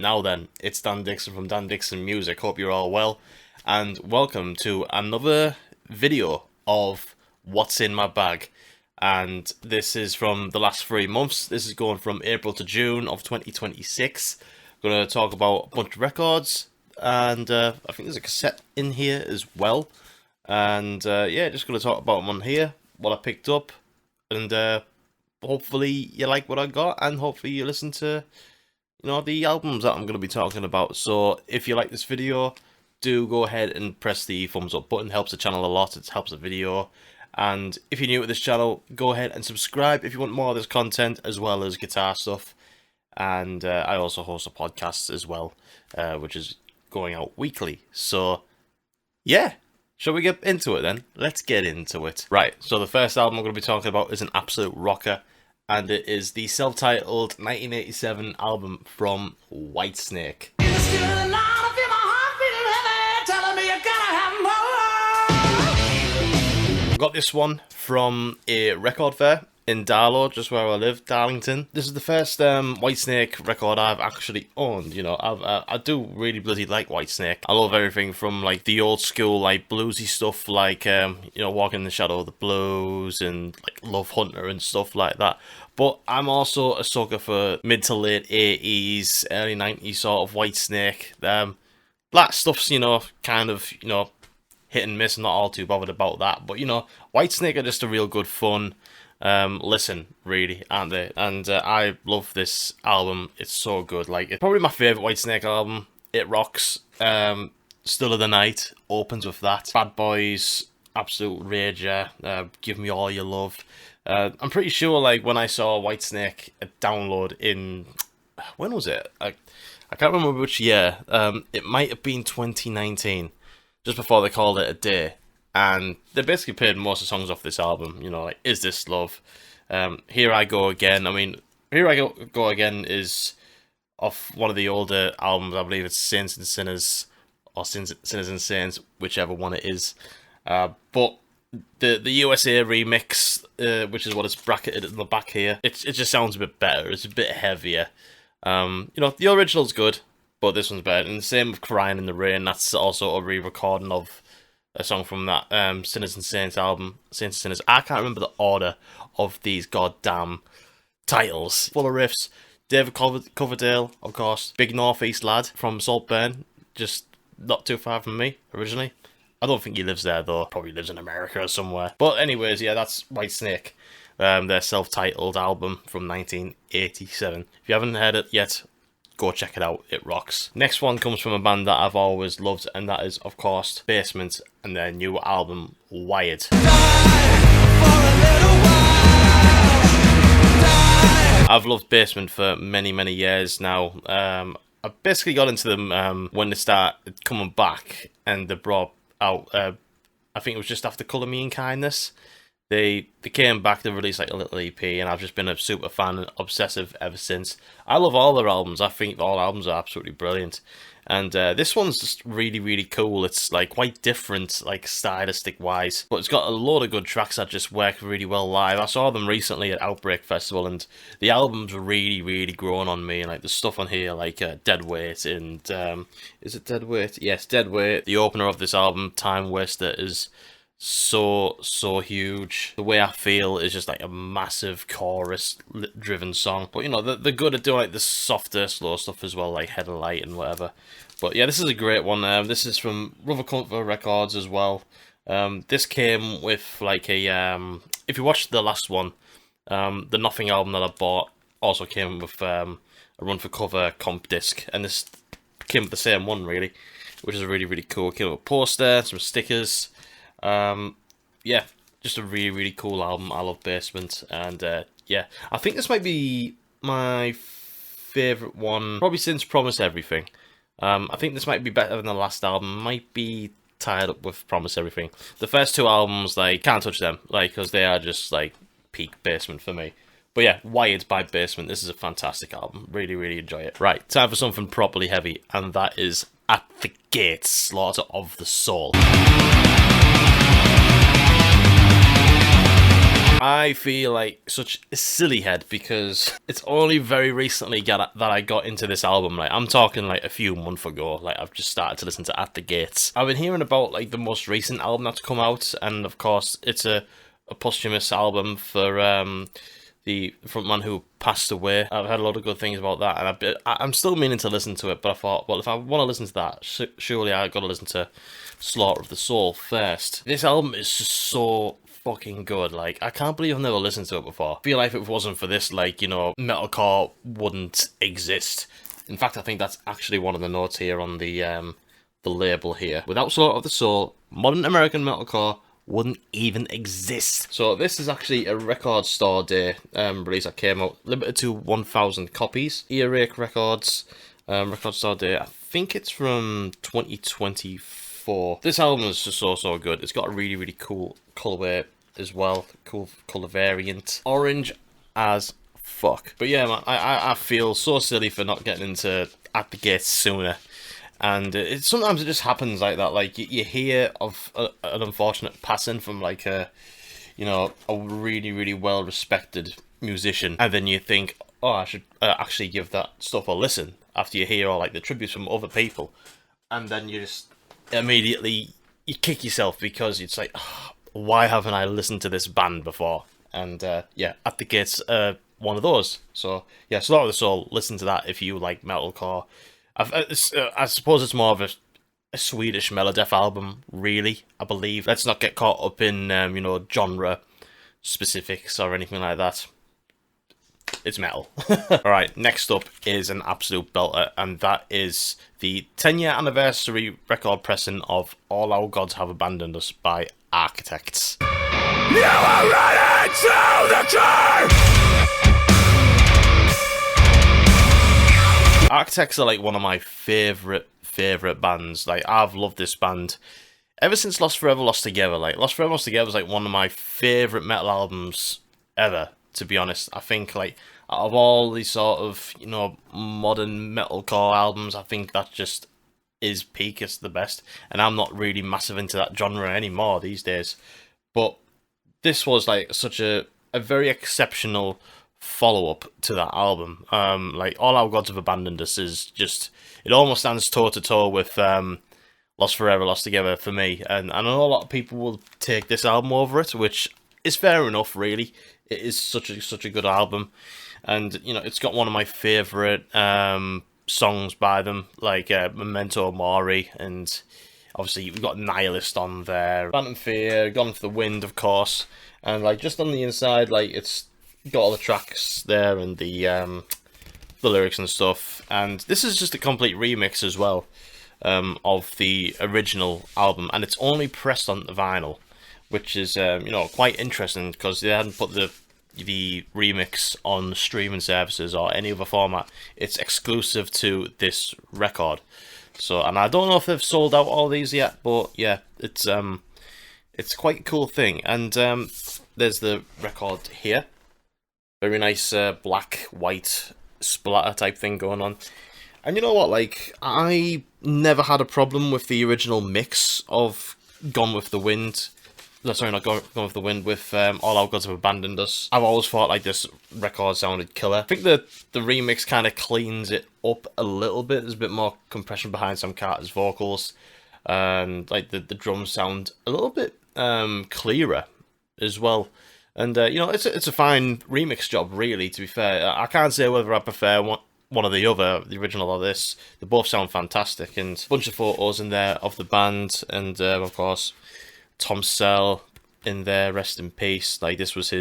Now then, it's Dan Dixon from Dan Dixon Music. Hope you're all well, and welcome to another video of What's in My Bag. And this is from the last 3 months. This is going from April to June of 2026. I'm going to talk about a bunch of records, and I think there's a cassette in here as well. And yeah, just going to talk about them on here, what I picked up, and hopefully you like what I got, and hopefully you listen to, you know, the albums that I'm going to be talking about. So if you like this video, do go ahead and press the thumbs up button. It helps the channel a lot. It helps the video. And if you're new to this channel, go ahead and subscribe if you want more of this content, as well as guitar stuff. And I also host a podcast as well, which is going out weekly. So yeah, shall we get into it then? Let's get into it. Right, so the first album I'm going to be talking about is an absolute rocker, and it is the self-titled 1987 album from Whitesnake. I got this one from a record fair in Darlow, just where I live, Darlington. This is the first Whitesnake record I've actually owned. You know, I do really bloody like Whitesnake. I love everything from like the old school, like bluesy stuff, like you know, Walking in the Shadow of the Blues and like Love Hunter and stuff like that. But I'm also a sucker for mid to late 80s, early 90s sort of Whitesnake. That stuff's, you know, kind of, you know, hit and miss. I'm not all too bothered about that. But, you know, Whitesnake are just a real good fun listen, really, aren't they? And I love this album. It's so good. Like, it's probably my favourite Whitesnake album. It rocks. Still of the Night opens with that. Bad Boys, absolute rager. Give Me All Your Love. I'm pretty sure, like, when I saw Whitesnake download in, when was it? I can't remember which year. It might have been 2019, just before they called it a day. And they basically played most of the songs off this album. You know, like Is This Love? Here I Go Again. I mean, Here I Go Again is off one of the older albums. I believe it's Saints and Sinners, or Sinners and Saints, whichever one it is. But the USA remix, which is what it's bracketed in the back here, it just sounds a bit better. It's a bit heavier. You know, the original's good, but this one's better. And the same with Crying in the Rain. That's also a re-recording of a song from that Sinners and Saints album, Saints and Sinners. I can't remember the order of these goddamn titles. Full of riffs. David Coverdale, of course. Big Northeast lad from Salem, just not too far from me, originally. I don't think he lives there, though. Probably lives in America or somewhere. But anyways, yeah, that's Whitesnake. Their self-titled album from 1987. If you haven't heard it yet, go check it out. It rocks. Next one comes from a band that I've always loved, and that is, of course, Basement and their new album, Wired. I've loved Basement for many, many years now. I basically got into them when they started coming back, and they brought out, I think it was just after Colour Me in Kindness. They came back, they released like a little EP, and I've just been a super fan and obsessive ever since. I love all their albums. I think all albums are absolutely brilliant. And this one's just really, really cool. It's like quite different, like stylistic wise, but it's got a load of good tracks that just work really well live. I saw them recently at Outbreak Festival, and the albums were really, really growing on me. And like the stuff on here, like Deadwired and is it Deadwired? Yes, Deadwired. The opener of this album, Time Waster, is so huge. The Way I Feel is just like a massive chorus driven song, but you know, they're good at doing like the softer slow stuff as well, like Head of Light and whatever. But yeah, this is a great one. This is from Rubber Comfort Records as well. This came with like a if you watched the last one, the Nothing album that I bought also came with a Run for Cover comp disc, and this came with the same one really, which is really, really cool. It came with a poster, some stickers. Yeah, just a really, really cool album. I love Basement, and yeah, I think this might be my favourite one, probably since Promise Everything. I think this might be better than the last album. Might be tied up with Promise Everything. The first two albums, like, can't touch them, like, because they are just like peak Basement for me. But yeah, Wired by Basement. This is a fantastic album. Really, really enjoy it. Right, time for something properly heavy, and that is At the Gates, Slaughter of the Soul. I feel like such a silly head because it's only very recently that I got into this album. Like, I'm talking like a few months ago. Like, I've just started to listen to At the Gates. I've been hearing about like the most recent album that's come out, and of course it's a posthumous album for the frontman who passed away. I've heard a lot of good things about that, and I'm still meaning to listen to it. But I thought, well, if I want to listen to that, surely I got to listen to Slaughter of the Soul first. This album is just so fucking good. Like, I can't believe I've never listened to it before. I feel like if it wasn't for this, like, you know, metalcore wouldn't exist. In fact, I think that's actually one of the notes here on the label here. Without Slaughter of the Soul, modern American metalcore wouldn't even exist. So this is actually a Record Store Day release that came out, limited to 1,000 copies. Earache Records, Record Store Day. I think it's from 2024. This album is just so good. It's got a really cool colorway as well, cool color variant, orange as fuck. But yeah, man, I feel so silly for not getting into At the Gates sooner. And sometimes it just happens like that. Like, you hear of an unfortunate passing from like a really well respected musician, and then you think, oh, I should actually give that stuff a listen after you hear all like the tributes from other people, and then you just immediately you kick yourself because it's like, oh, why haven't I listened to this band before? And yeah, At the Gates, one of those. So yeah, Slaughter of the Soul, listen to that if you like metalcore. I suppose it's more of a Swedish melodeath album, really, I believe. Let's not get caught up in, genre specifics or anything like that. It's metal. Alright, next up is an absolute belter, and that is the 10-year anniversary record pressing of All Our Gods Have Abandoned Us by Architects. You are ready to the king! Architects are like one of my favourite bands. Like, I've loved this band ever since Lost Forever, Lost Together. Like, Lost Forever, Lost Together is like one of my favourite metal albums ever, to be honest. I think, like, out of all these sort of, modern metalcore albums, I think that just is peak. It's the best. And I'm not really massive into that genre anymore these days. But this was like such a very exceptional follow-up to that album. Like, All Our Gods Have Abandoned Us is just, it almost stands toe-to-toe with Lost Forever, Lost Together for me, and I know a lot of people will take this album over it, which is fair enough, really. It is such a good album, and it's got one of my favourite songs by them, like Memento Mori, and obviously we've got Nihilist on there, Phantom Fear, Gone for the Wind, of course, and like just on the inside, like it's got all the tracks there and the lyrics and stuff, and this is just a complete remix as well of the original album, and it's only pressed on the vinyl, which is quite interesting because they hadn't put the remix on streaming services or any other format. It's exclusive to this record. So, and I don't know if they've sold out all these yet, but yeah, it's quite a cool thing. And there's the record here. Very nice black, white splatter type thing going on. And you know what, like, I never had a problem with the original mix of Gone with the Wind. No, sorry, not Gone with the Wind, with All Our Gods Have Abandoned Us. I've always thought, like, this record sounded killer. I think the remix kind of cleans it up a little bit. There's a bit more compression behind Sam Carter's vocals. And, like, the drums sound a little bit clearer as well. And, it's a fine remix job, really, to be fair. I can't say whether I prefer one or the other, the original or this. They both sound fantastic, and a bunch of photos in there of the band, and, of course, Tom Sell in there, rest in peace. Like, this was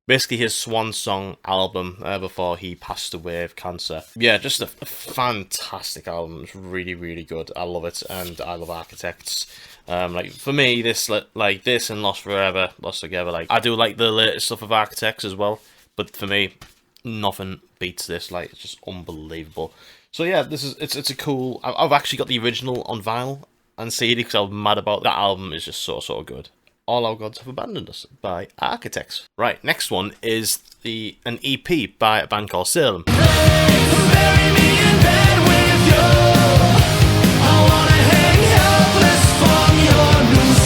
basically his swan song album before he passed away of cancer. Yeah, just a fantastic album. It's really, really good. I love it, and I love Architects. Like, for me, this and Lost Forever, Lost Together, like, I do like the latest stuff of Architects as well, but for me, nothing beats this. Like, it's just unbelievable. So yeah, it's a cool. I've actually got the original on vinyl and CD because I was mad about that album. Is just so good. All Our Gods Have Abandoned Us by Architects. Right, next one is an EP by a band called Salem.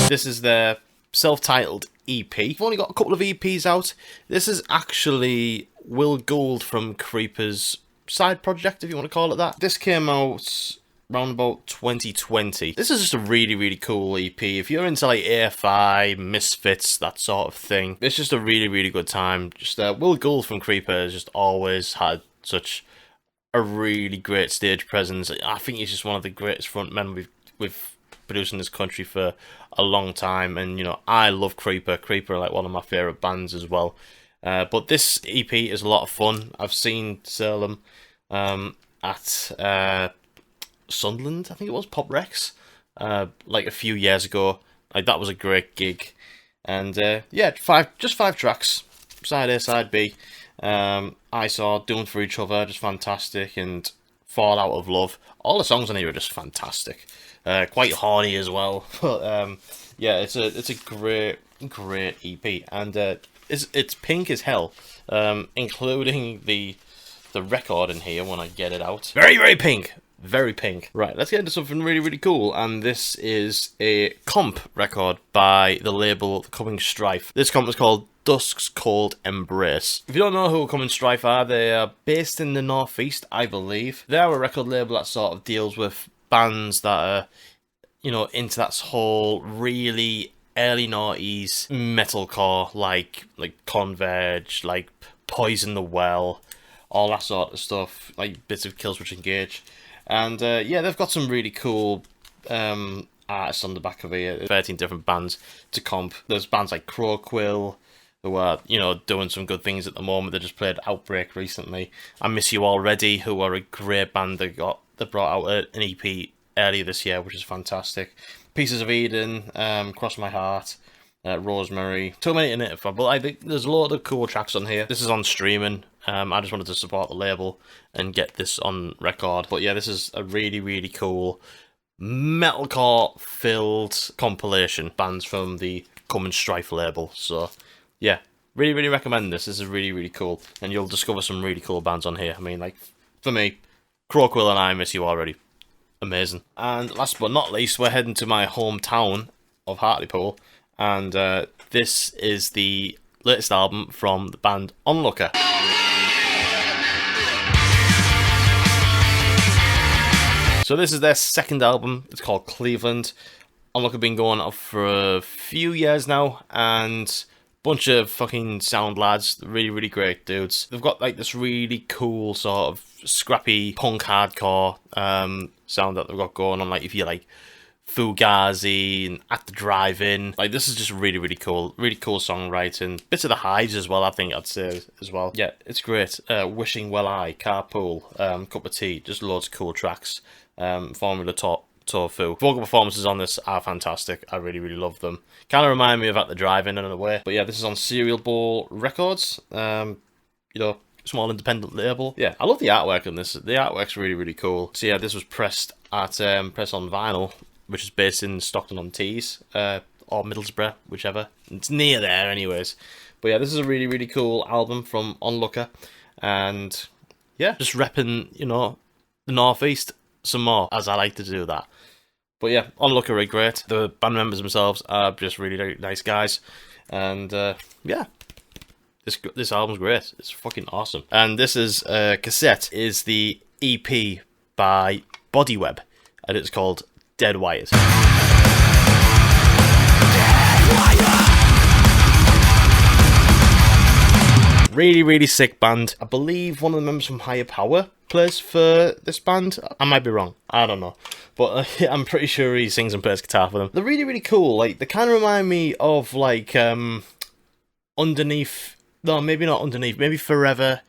This is their self-titled EP. We've only got a couple of EPs out. This is actually Will Gould from Creeper's side project, if you want to call it that. This came out around about 2020. This is just a really, really cool EP. If you're into like AFI, Misfits, that sort of thing, it's just a really, really good time. Just Will Gould from Creeper has just always had such a really great stage presence. I think he's just one of the greatest frontmen we've produced in this country for a long time, and you know, I love Creeper. Creeper are like one of my favourite bands as well. But this EP is a lot of fun. I've seen Salem at Sunderland, I think it was, Pop Rex, like a few years ago. Like, that was a great gig. And yeah, just five tracks, side A, side B. I Saw, Doomed for Each Other, just fantastic, and Fall Out of Love. All the songs on here are just fantastic. Quite horny as well. But yeah, it's a great EP, and it's pink as hell, including the record in here when I get it out. Very, very pink. Very pink. Right, let's get into something really, really cool, and this is a comp record by the label Coming Strife. This comp is called Dusks Cold Embrace. If you don't know who Coming Strife are, they are based in the Northeast, I believe. They are a record label that sort of deals with bands that are, you know, into that whole really early noughties metalcore, like Converge, like Poison the Well, all that sort of stuff, like bits of Killswitch Engage. And yeah, they've got some really cool artists on the back of here. 13 different bands to comp. There's bands like Crowquill, who are, you know, doing some good things at the moment. They just played Outbreak recently. I Miss You Already, who are a great band that brought out an EP earlier this year, which is fantastic. Pieces of Eden, Cross My Heart, Rosemary. Too many in it, but I think there's a lot of cool tracks on here. This is on streaming. I just wanted to support the label and get this on record. But yeah, this is a really, really cool metalcore-filled compilation. Bands from the Coming Strife label. So yeah, really, really recommend this. This is really, really cool. And you'll discover some really cool bands on here. I mean, like, for me, Crowquill and I Miss You Already. Amazing. And last but not least, we're heading to my hometown of Hartlepool. And this is the latest album from the band Onlooker. So this is their second album. It's called Cleveland. Onlooker have been going on for a few years now, and bunch of fucking sound lads, really, really great dudes. They've got like this really cool sort of scrappy punk hardcore sound that they've got going on. Like, if you like Fugazi and At the Drive-In, like, this is just really, really cool songwriting. Bits of the Hives as well, I think I'd say as well. Yeah, it's great. Wishing Well I, Carpool, Cup of Tea, just loads of cool tracks. Formula Tofu. Vocal performances on this are fantastic. I really, really love them. Kind of remind me of At the Drive-In in a way. But yeah, this is on Cereal Bowl Records. You know, small independent label. Yeah, I love the artwork on this. The artwork's really, really cool. So yeah, this was pressed at Press on Vinyl, which is based in Stockton-on-Tees, or Middlesbrough, whichever. It's near there anyways. But yeah, this is a really, really cool album from Onlooker. And yeah, just repping, you know, the Northeast some more, as I like to do that. But yeah, Onlooker are great. The band members themselves are just really, really nice guys. And yeah, this album's great. It's fucking awesome. And this is Cassette is the EP by Bodyweb, and it's called Deadwired. Really, really sick band. I believe one of the members from Higher Power plays for this band. I might be wrong. I don't know. But I'm pretty sure he sings and plays guitar for them. They're really, really cool. Like, they kind of remind me of, like, Underneath... No, maybe not Underneath. Maybe Forever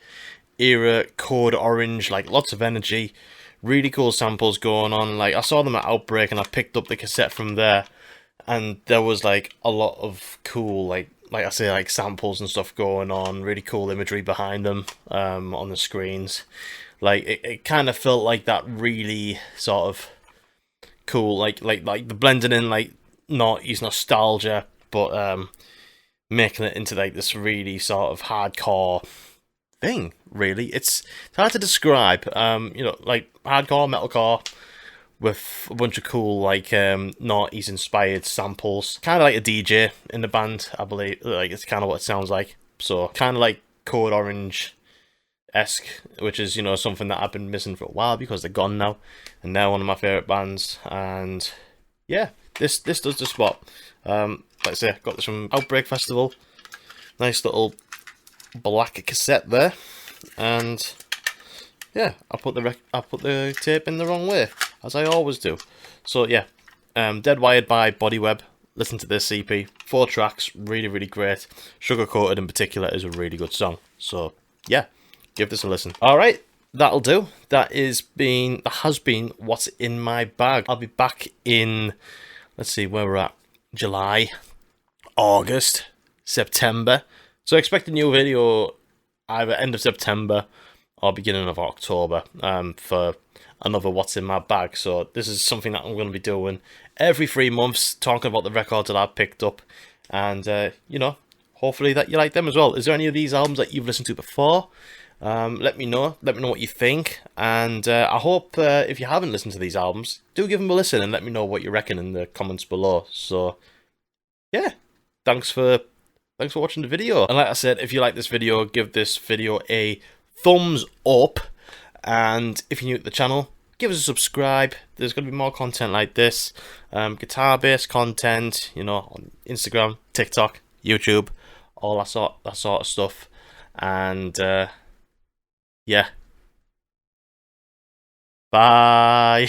era Code Orange. Like, lots of energy. Really cool samples going on. Like, I saw them at Outbreak and I picked up the cassette from there. And there was, like, a lot of cool, like I say, like, samples and stuff going on. Really cool imagery behind them on the screens. Like, it kind of felt like that really sort of cool, like the blending in, like, noughties nostalgia, but making it into, like, this really sort of hardcore thing, really. It's hard to describe, you know, like, hardcore, metalcore, with a bunch of cool like noughties inspired samples. Kind of like a DJ in the band, I believe. Like it's kind of what it sounds like. So kind of like Code Orange-esque, which is, you know, something that I've been missing for a while because they're gone now, and they're one of my favorite bands. And yeah, this does the spot. Like I say, got this from Outbreak Festival. Nice little black cassette there, and yeah, I put the tape in the wrong way, as I always do. So yeah, Deadwired by Bodyweb. Listen to this EP, 4 tracks, really, really great. Sugar Coated in particular is a really good song. So yeah, give this a listen. All right, that'll do. That has been what's in my bag. I'll be back in, let's see where we're at, July, August, September. So expect a new video either end of September or beginning of October for another what's in my bag. So this is something that I'm going to be doing every 3 months, talking about the records that I've picked up, and you know, hopefully that you like them as well. Is there any of these albums that you've listened to before? Let me know what you think, and I hope if you haven't listened to these albums, do give them a listen and let me know what you reckon in the comments below. So yeah, thanks for watching the video. And like I said, if you like this video, give this video a thumbs up, and if you're new to the channel, give us a subscribe. There's going to be more content like this, guitar-based content, you know, on Instagram, TikTok, YouTube, all that sort of stuff. And yeah, bye.